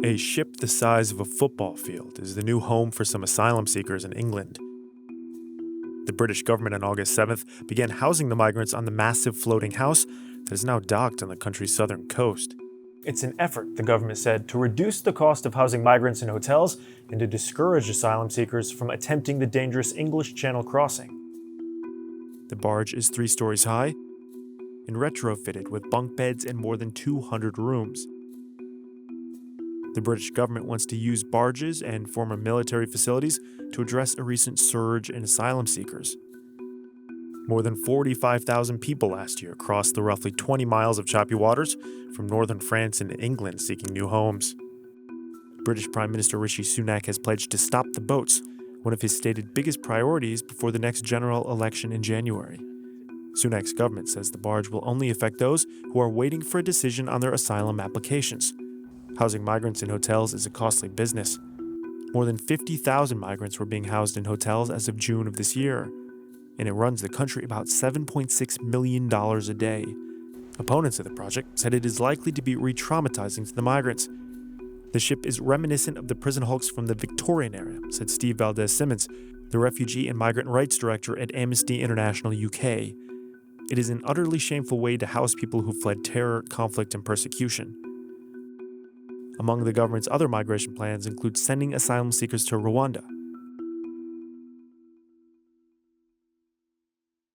A ship the size of a football field is the new home for some asylum seekers in England. The British government on August 7th began housing the migrants on the massive floating house that is now docked on the country's southern coast. It's an effort, the government said, to reduce the cost of housing migrants in hotels and to discourage asylum seekers from attempting the dangerous English Channel crossing. The barge is 3 stories high and retrofitted with bunk beds and more than 200 rooms. The British government wants to use barges and former military facilities to address a recent surge in asylum seekers. More than 45,000 people last year crossed the roughly 20 miles of choppy waters from northern France into England seeking new homes. British Prime Minister Rishi Sunak has pledged to stop the boats, one of his stated biggest priorities before the next general election in January. Sunak's government says the barge will only affect those who are waiting for a decision on their asylum applications. Housing migrants in hotels is a costly business. More than 50,000 migrants were being housed in hotels as of June of this year, and it runs the country about $7.6 million a day. Opponents of the project said it is likely to be re-traumatizing to the migrants. The ship is reminiscent of the prison hulks from the Victorian era, said Steve Valdez-Simmons, the refugee and migrant rights director at Amnesty International UK. It is an utterly shameful way to house people who fled terror, conflict, and persecution. Among the government's other migration plans include sending asylum seekers to Rwanda,